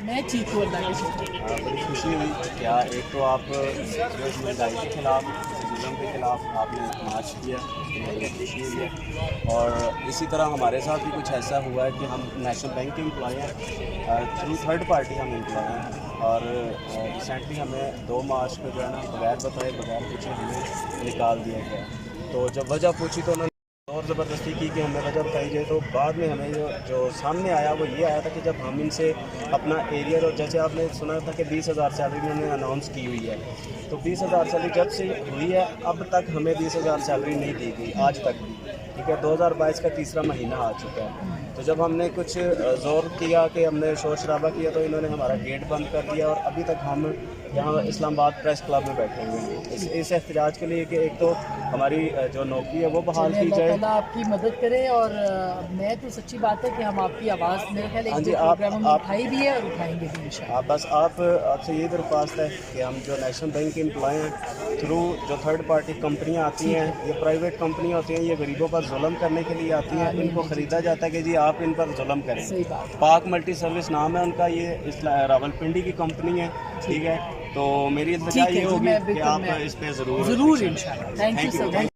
میں ٹھیک ہوں اللہ کا شکر۔ بڑی خوشی ہوئی کیا ایک تو آپ جو اس مہنگائی کے خلاف ظلم کے خلاف آپ نے مارچ کیا، اس کے لیے بڑی خوشی ہوئی ہے، اور اسی طرح ہمارے ساتھ بھی کچھ ایسا ہوا ہے کہ ہم نیشنل بینک کے امپلائی ہیں، تھرو تھرڈ پارٹی ہم امپلائی ہیں، اور ریسنٹلی ہمیں 2 مارچ کو جو ہے نا بغیر بتائے بغیر پوچھے ہمیں نکال دیا گیا۔ تو جب وجہ پوچھی تو انہوں نے اور زبردستی کی کہ ہمیں وجہ بتائی جائے، تو بعد میں ہمیں جو سامنے آیا وہ یہ آیا تھا کہ جب ہم ان سے اپنا ایریا، اور جیسے آپ نے سنا تھا کہ 20,000 سیلری انہوں نے اناؤنس کی ہوئی ہے، تو 20,000 سیلری جب سے ہوئی ہے اب تک ہمیں 20,000 سیلری نہیں دی گئی آج تک بھی، ٹھیک ہے، 2022 کا تیسرا مہینہ آ چکا ہے۔ تو جب ہم نے کچھ زور کیا کہ ہم نے شور شرابہ کیا تو انہوں نے ہمارا گیٹ بند کر دیا، اور ابھی تک ہم یہاں اسلام آباد پریس کلب میں بیٹھے ہوئے ہیں اس احتجاج کے لیے کہ ایک تو ہماری جو نوکری ہے وہ بحال کی اللہ جائے۔ تعالیٰ آپ کی مدد کرے، اور میں تو سچی بات ہے کہ ہم آپ کی آواز میرے خیال ہاں ایک جی، دو آپ پروگراموں میں اٹھائی بھی ہے اور اٹھائیں گے بھی انشاءاللہ۔ بس آپ سے یہ درخواست ہے کہ ہم جو نیشنل بینک کے امپلائی ہیں، تھرو جو تھرڈ پارٹی کمپنیاں آتی ہیں، یہ پرائیویٹ کمپنیاں ہوتی ہیں، یہ غریبوں پر ظلم کرنے کے لیے آتی ہیں، ان کو خریدا جاتا ہے کہ جی آپ ان پر ظلم کریں۔ صحیح بات۔ پاک ملٹی سروس نام ہے ان کا، یہ راولپنڈی کی کمپنی ہے، ٹھیک ہے، تو میری التجا یہ ہوگی کہ آپ اس پہ ضرور انشاءاللہ۔ Thank you sir.